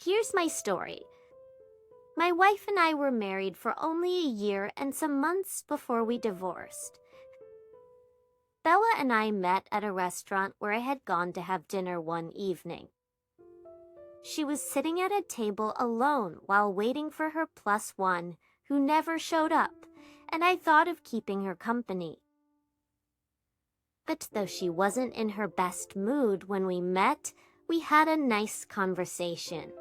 here's my story. My wife and I were married for only a year and some months before we divorced. Bella and I met at a restaurant where I had gone to have dinner one evening. She was sitting at a table alone while waiting for her plus one, who never showed up, and I thought of keeping her company. But though she wasn't in her best mood when we met, we had a nice conversation.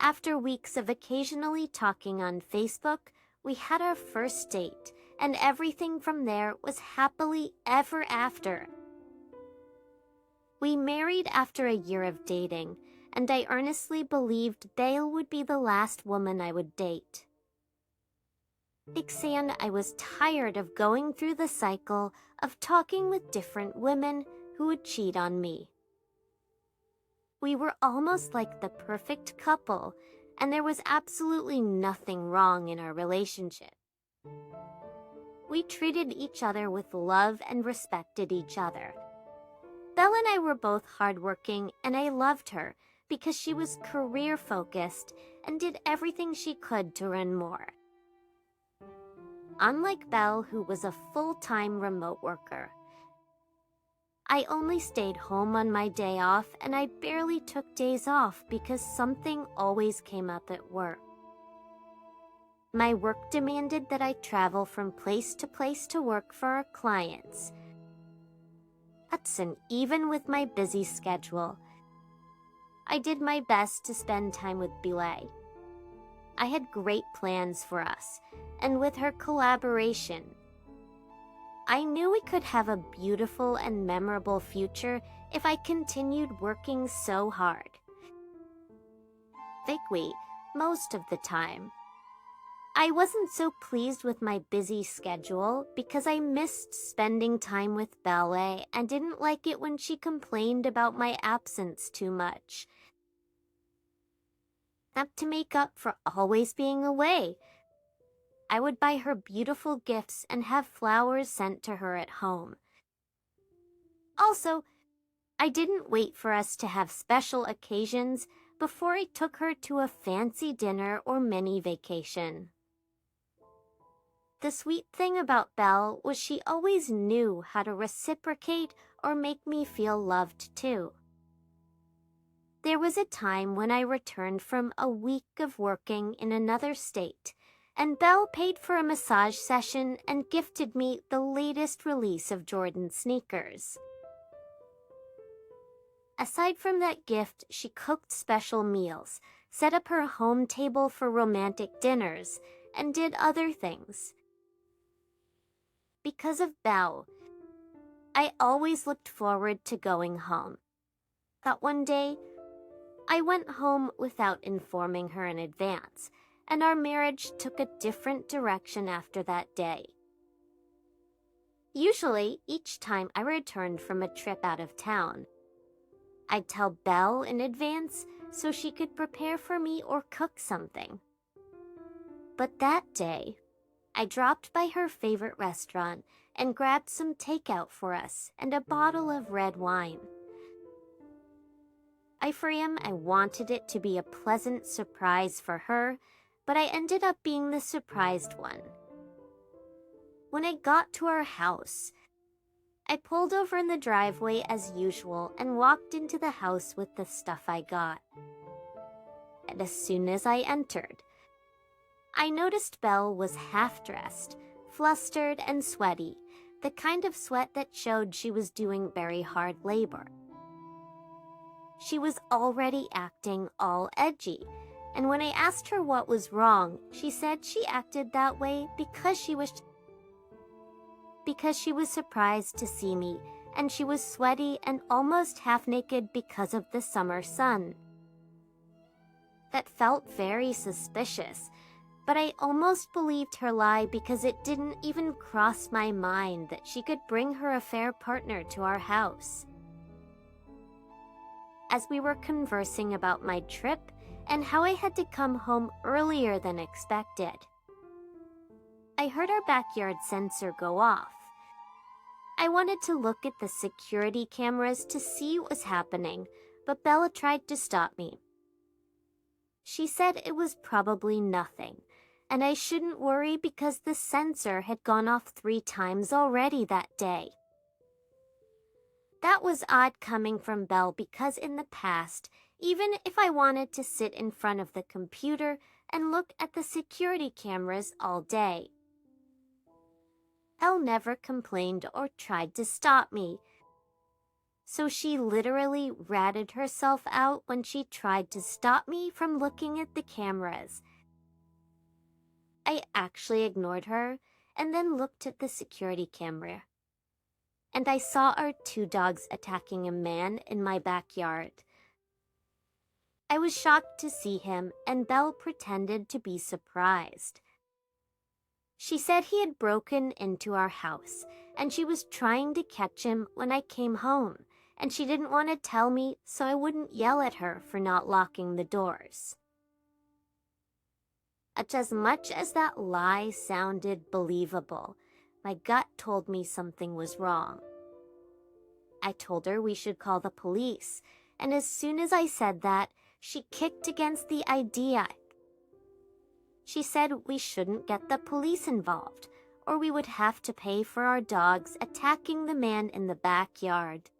After weeks of occasionally talking on Facebook, we had our first date, and everything from there was happily ever after. We married after a year of dating, and I earnestly believed Belle would be the last woman I would date. Ixan, I was tired of going through the cycle of talking with different women who would cheat on me. We were almost like the perfect couple, and there was absolutely nothing wrong in our relationship. We treated each other with love and respected each other. Belle and I were both hardworking, and I loved her because she was career-focused and did everything she could to earn more. Unlike Belle, who was a full-time remote worker, I only stayed home on my day off, and I barely took days off because something always came up at work. My work demanded that I travel from place to work for our clients. And even with my busy schedule, I did my best to spend time with Belle. I had great plans for us, and with her collaboration, I knew we could have a beautiful and memorable future if I continued working so hard. Most of the time. I wasn't so pleased with my busy schedule because I missed spending time with Belle and didn't like it when she complained about my absence too much. To make up for always being away, I would buy her beautiful gifts and have flowers sent to her at home. Also, I didn't wait for us to have special occasions before I took her to a fancy dinner or mini vacation. The sweet thing about Belle was she always knew how to reciprocate or make me feel loved too. There was a time when I returned from a week of working in another state, and Belle paid for a massage session and gifted me the latest release of Jordan sneakers. Aside from that gift, she cooked special meals, set up her home table for romantic dinners, and did other things. Because of Belle, I always looked forward to going home. But one day, I went home without informing her in advance, and our marriage took a different direction after that day. Usually, each time I returned from a trip out of town, I'd tell Belle in advance so she could prepare for me or cook something. But that day, I dropped by her favorite restaurant and grabbed some takeout for us and a bottle of red wine. I wanted it to be a pleasant surprise for her, but I ended up being the surprised one. When I got to our house, I pulled over in the driveway as usual and walked into the house with the stuff I got. And as soon as I entered, I noticed Belle was half-dressed, flustered and sweaty, the kind of sweat that showed she was doing very hard labor. She was already acting all edgy, and when I asked her what was wrong, she said she acted that way because she was surprised to see me, and she was sweaty and almost half-naked because of the summer sun. That felt very suspicious, but I almost believed her lie because it didn't even cross my mind that she could bring her affair partner to our house. As we were conversing about my trip and how I had to come home earlier than expected, I heard our backyard sensor go off. I wanted to look at the security cameras to see what was happening, but Bella tried to stop me. She said it was probably nothing, and I shouldn't worry because the sensor had gone off 3 times already that day. That was odd coming from Belle because in the past, even if I wanted to sit in front of the computer and look at the security cameras all day, Elle never complained or tried to stop me. So she literally ratted herself out when she tried to stop me from looking at the cameras. I actually ignored her and then looked at the security camera. And I saw our 2 dogs attacking a man in my backyard. I was shocked to see him, and Belle pretended to be surprised. She said he had broken into our house, and she was trying to catch him when I came home, and she didn't want to tell me so I wouldn't yell at her for not locking the doors. As much as that lie sounded believable, my gut told me something was wrong. I told her we should call the police, and as soon as I said that, she kicked against the idea. She said we shouldn't get the police involved, or we would have to pay for our dogs attacking the man in the backyard.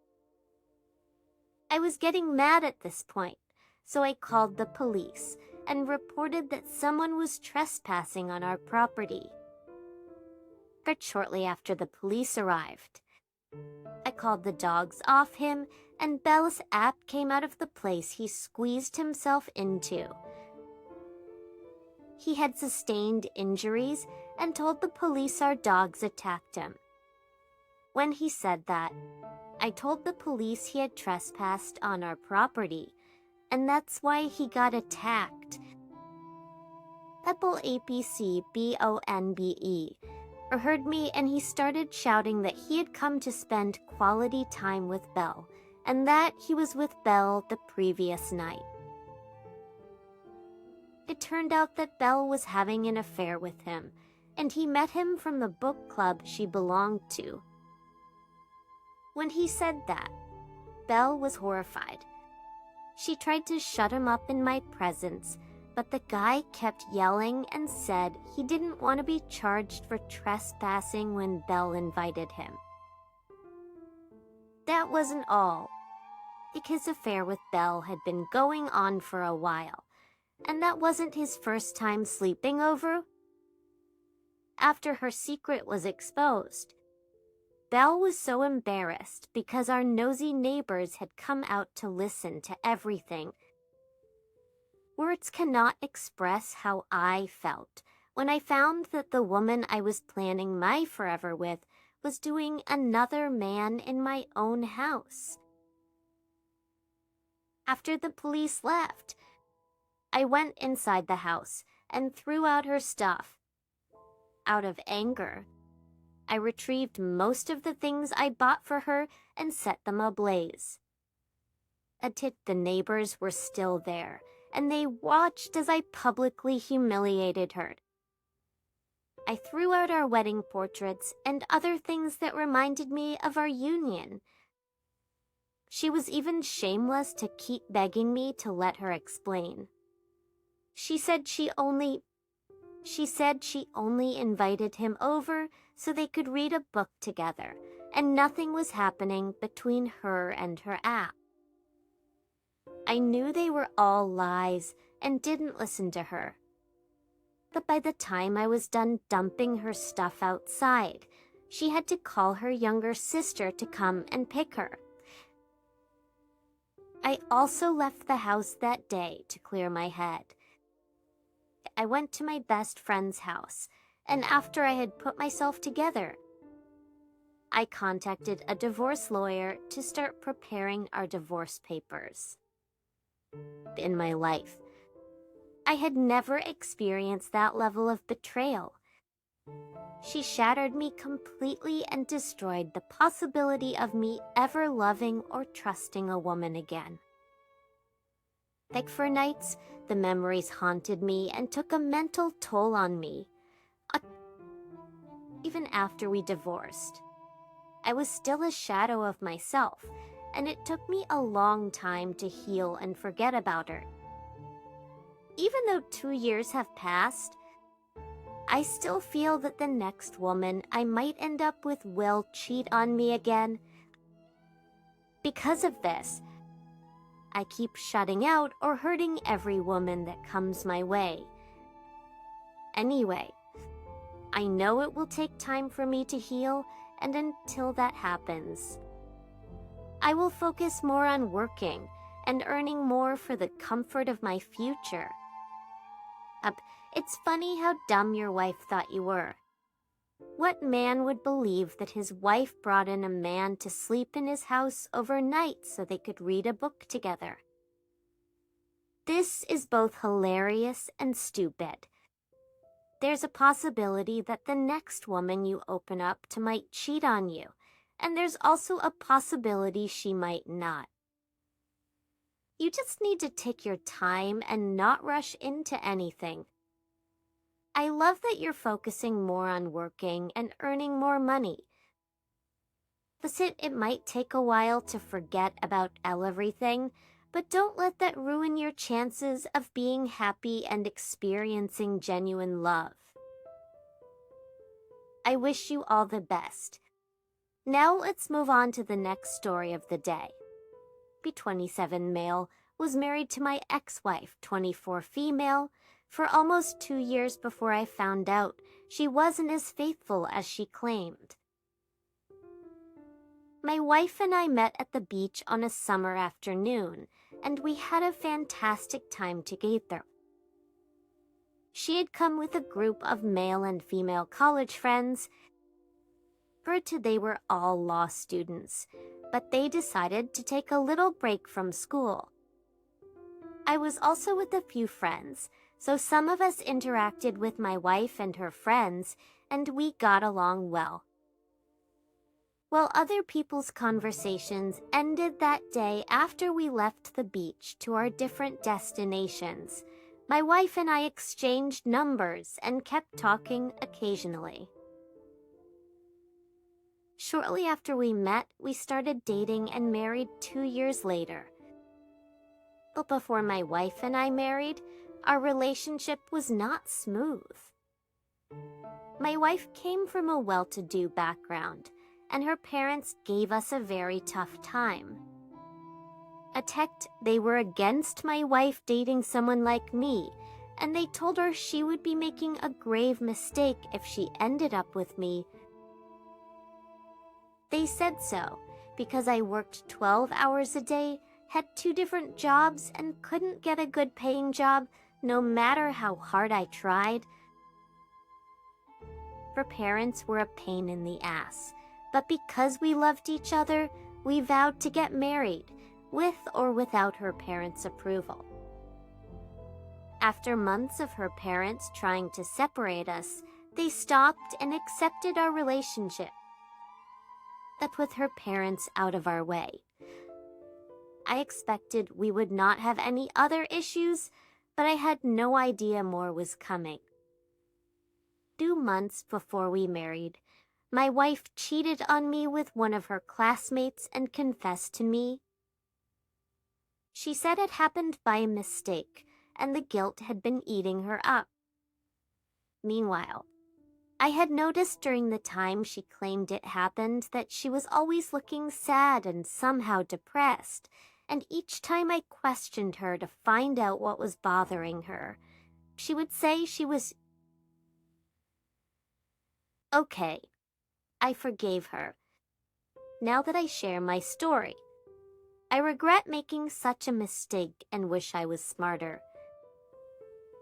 I was getting mad at this point, so I called the police and reported that someone was trespassing on our property. But shortly after the police arrived, I called the dogs off him, and Belle's app came out of the place he squeezed himself into. He had sustained injuries and told the police our dogs attacked him. When he said that, I told the police he had trespassed on our property, and that's why he got attacked. Pebble APCBONBE heard me, and he started shouting that he had come to spend quality time with Belle, and that he was with Belle the previous night. It turned out that Belle was having an affair with him, and he met him from the book club she belonged to. When he said that, Belle was horrified. She tried to shut him up in my presence, but the guy kept yelling and said he didn't want to be charged for trespassing when Belle invited him. That wasn't all. His affair with Belle had been going on for a while, and that wasn't his first time sleeping over. After her secret was exposed, Belle was so embarrassed because our nosy neighbors had come out to listen to everything. Words cannot express how I felt when I found that the woman I was planning my forever with was doing another man in my own house. After the police left, I went inside the house and threw out her stuff. Out of anger, I retrieved most of the things I bought for her and set them ablaze. The neighbors were still there, and they watched as I publicly humiliated her. I threw out our wedding portraits and other things that reminded me of our union. She was even shameless to keep begging me to let her explain. She said she only invited him over so they could read a book together, and nothing was happening between her and her app. I knew they were all lies and didn't listen to her. But by the time I was done dumping her stuff outside, she had to call her younger sister to come and pick her. I also left the house that day to clear my head. I went to my best friend's house, and after I had put myself together, I contacted a divorce lawyer to start preparing our divorce papers. In my life, I had never experienced that level of betrayal. She shattered me completely and destroyed the possibility of me ever loving or trusting a woman again. For nights, the memories haunted me and took a mental toll on me. Even after we divorced, I was still a shadow of myself, and it took me a long time to heal and forget about her. Even though 2 years have passed, I still feel that the next woman I might end up with will cheat on me again. Because of this, I keep shutting out or hurting every woman that comes my way. Anyway, I know it will take time for me to heal, and until that happens, I will focus more on working and earning more for the comfort of my future. It's funny how dumb your wife thought you were. What man would believe that his wife brought in a man to sleep in his house overnight so they could read a book together? This is both hilarious and stupid. There's a possibility that the next woman you open up to might cheat on you, and there's also a possibility she might not. You just need to take your time and not rush into anything. I love that you're focusing more on working and earning more money. It might take a while to forget about everything, but don't let that ruin your chances of being happy and experiencing genuine love. I wish you all the best. Now let's move on to the next story of the day. B27 male was married to my ex-wife, 24 female, for almost 2 years before I found out she wasn't as faithful as she claimed. My wife and I met at the beach on a summer afternoon, and we had a fantastic time together. She had come with a group of male and female college friends. They were all law students, but they decided to take a little break from school. I was also with a few friends, so some of us interacted with my wife and her friends, and we got along well. While other people's conversations ended that day after we left the beach to our different destinations, my wife and I exchanged numbers and kept talking occasionally. Shortly after we met, we started dating and married 2 years later. But before my wife and I married, our relationship was not smooth. My wife came from a well-to-do background, and her parents gave us a very tough time. They were against my wife dating someone like me, and they told her she would be making a grave mistake if she ended up with me. They said so because I worked 12 hours a day, had 2 different jobs, and couldn't get a good paying job no matter how hard I tried. Her parents were a pain in the ass, but because we loved each other, we vowed to get married, with or without her parents' approval. After months of her parents trying to separate us, they stopped and accepted our relationship. With her parents out of our way, I expected we would not have any other issues, but I had no idea more was coming. 2 months before we married, my wife cheated on me with one of her classmates and confessed to me. She said it happened by mistake, and the guilt had been eating her up. Meanwhile, I had noticed during the time she claimed it happened that she was always looking sad and somehow depressed, and each time I questioned her to find out what was bothering her, she would say she was okay. I forgave her. Now that I share my story, I regret making such a mistake and wish I was smarter.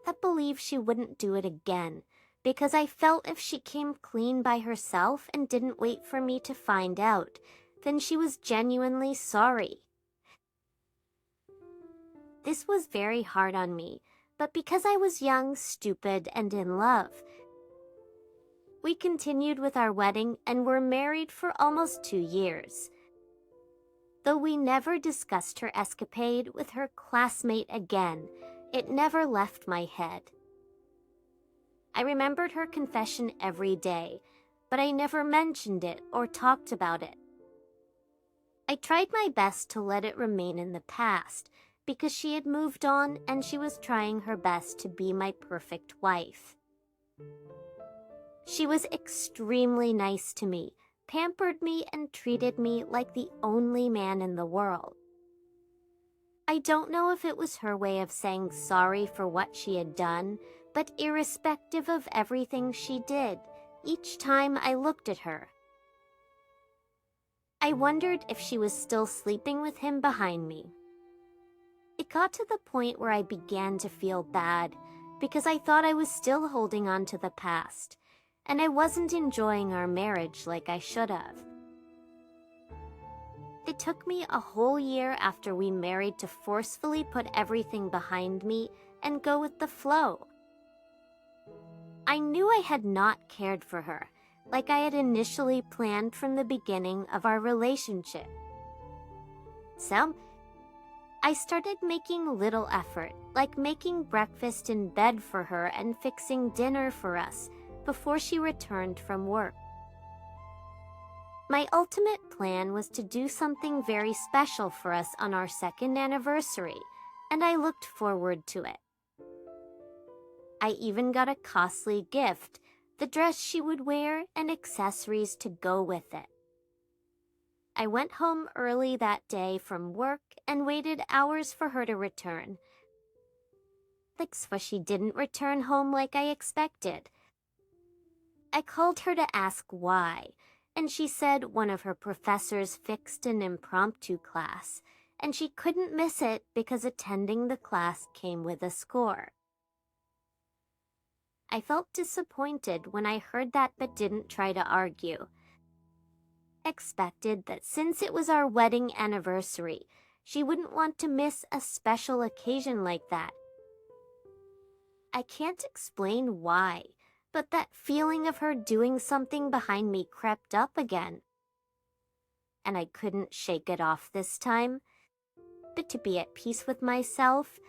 I believe she wouldn't do it again, because I felt if she came clean by herself and didn't wait for me to find out, then she was genuinely sorry. This was very hard on me, but because I was young, stupid, and in love, we continued with our wedding and were married for almost 2 years. Though we never discussed her escapade with her classmate again, it never left my head. I remembered her confession every day, but I never mentioned it or talked about it. I tried my best to let it remain in the past because she had moved on and she was trying her best to be my perfect wife. She was extremely nice to me, pampered me, and treated me like the only man in the world. I don't know if it was her way of saying sorry for what she had done, but irrespective of everything she did, each time I looked at her, I wondered if she was still sleeping with him behind me. It got to the point where I began to feel bad because I thought I was still holding on to the past, and I wasn't enjoying our marriage like I should have. It took me a whole year after we married to forcefully put everything behind me and go with the flow. I knew I had not cared for her like I had initially planned from the beginning of our relationship. So, I started making little effort, like making breakfast in bed for her and fixing dinner for us before she returned from work. My ultimate plan was to do something very special for us on our second anniversary, and I looked forward to it. I even got a costly gift, the dress she would wear, and accessories to go with it. I went home early that day from work and waited hours for her to return. But she didn't return home like I expected. I called her to ask why, and she said one of her professors fixed an impromptu class, and she couldn't miss it because attending the class came with a score. I felt disappointed when I heard that but didn't try to argue. Expected that since it was our wedding anniversary, she wouldn't want to miss a special occasion like that. I can't explain why, but that feeling of her doing something behind me crept up again. And I couldn't shake it off this time. But to be at peace with myself,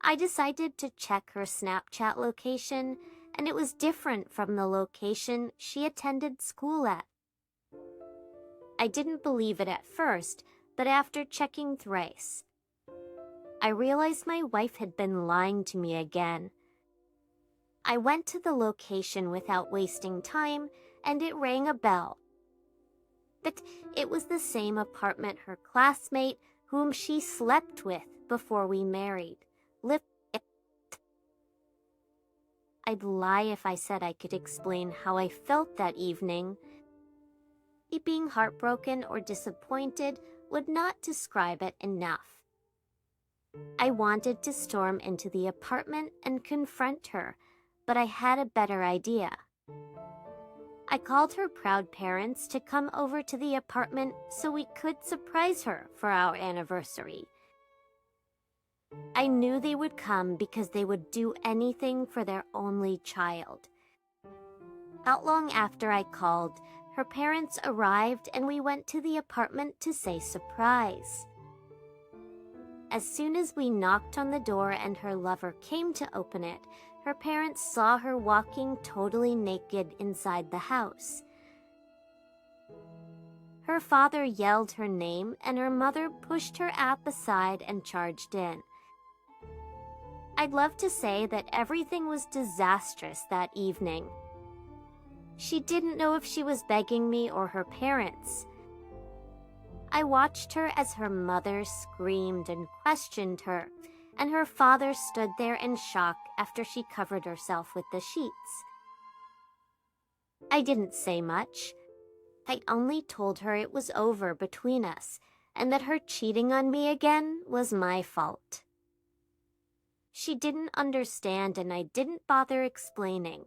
I decided to check her Snapchat location, and it was different from the location she attended school at. I didn't believe it at first, but after checking thrice, I realized my wife had been lying to me again. I went to the location without wasting time, and it rang a bell. But it was the same apartment her classmate, whom she slept with before we married, lived in. I'd lie if I said I could explain how I felt that evening. Being heartbroken or disappointed would not describe it enough. I wanted to storm into the apartment and confront her, but I had a better idea. I called her proud parents to come over to the apartment so we could surprise her for our anniversary. I knew they would come because they would do anything for their only child. Not long after I called, her parents arrived and we went to the apartment to say surprise. As soon as we knocked on the door and her lover came to open it, her parents saw her walking totally naked inside the house. Her father yelled her name and her mother pushed her app aside and charged in. I'd love to say that everything was disastrous that evening. She didn't know if she was begging me or her parents. I watched her as her mother screamed and questioned her, and her father stood there in shock after she covered herself with the sheets. I didn't say much. I only told her it was over between us, and that her cheating on me again was my fault. She didn't understand, and I didn't bother explaining.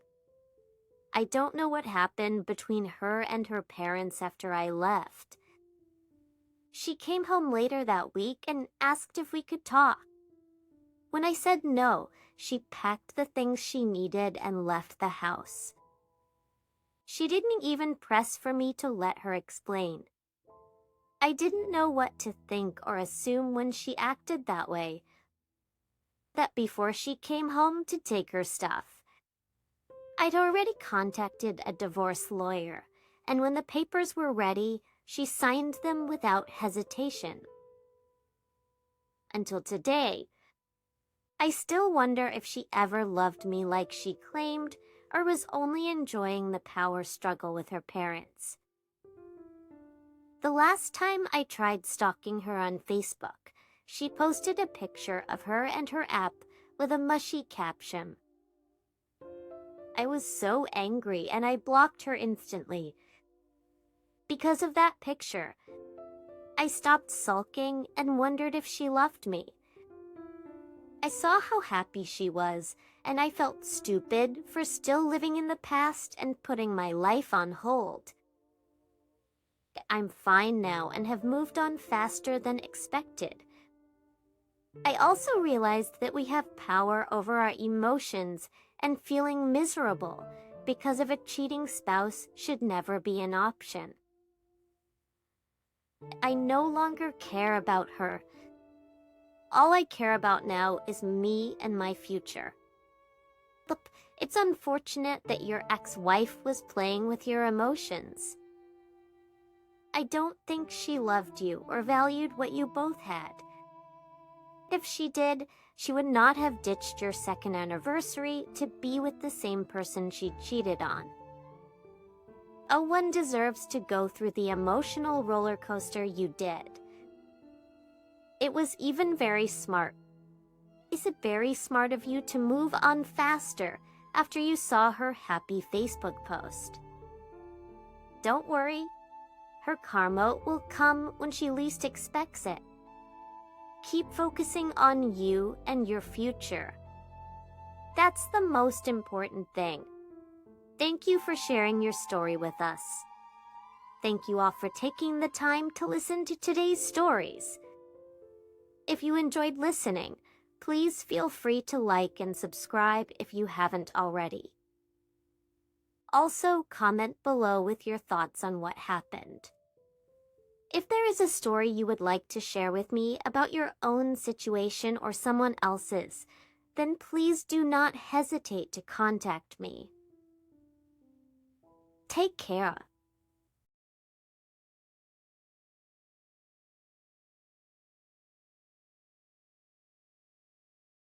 I don't know what happened between her and her parents after I left. She came home later that week and asked if we could talk. When I said no, she packed the things she needed and left the house. She didn't even press for me to let her explain. I didn't know what to think or assume when she acted that way. That before she came home to take her stuff, I'd already contacted a divorce lawyer, and when the papers were ready, she signed them without hesitation. Until today, I still wonder if she ever loved me like she claimed, or was only enjoying the power struggle with her parents. The last time I tried stalking her on Facebook, she posted a picture of her and her app with a mushy caption. I was so angry and I blocked her instantly. Because of that picture, I stopped sulking and wondered if she loved me. I saw how happy she was, and I felt stupid for still living in the past and putting my life on hold. I'm fine now and have moved on faster than expected. I also realized that we have power over our emotions, and feeling miserable because of a cheating spouse should never be an option. I no longer care about her. All I care about now is me and my future. Look, it's unfortunate that your ex-wife was playing with your emotions. I don't think she loved you or valued what you both had. If she did, she would not have ditched your second anniversary to be with the same person she cheated on. No one deserves to go through the emotional roller coaster you did. It was even very smart. Is it very smart of you to move on faster after you saw her happy Facebook post? Don't worry. Her karma will come when she least expects it. Keep focusing on you and your future. That's the most important thing. Thank you for sharing your story with us. Thank you all for taking the time to listen to today's stories. If you enjoyed listening, please feel free to like and subscribe if you haven't already. Also, comment below with your thoughts on what happened. If there is a story you would like to share with me about your own situation or someone else's, then please do not hesitate to contact me. Take care.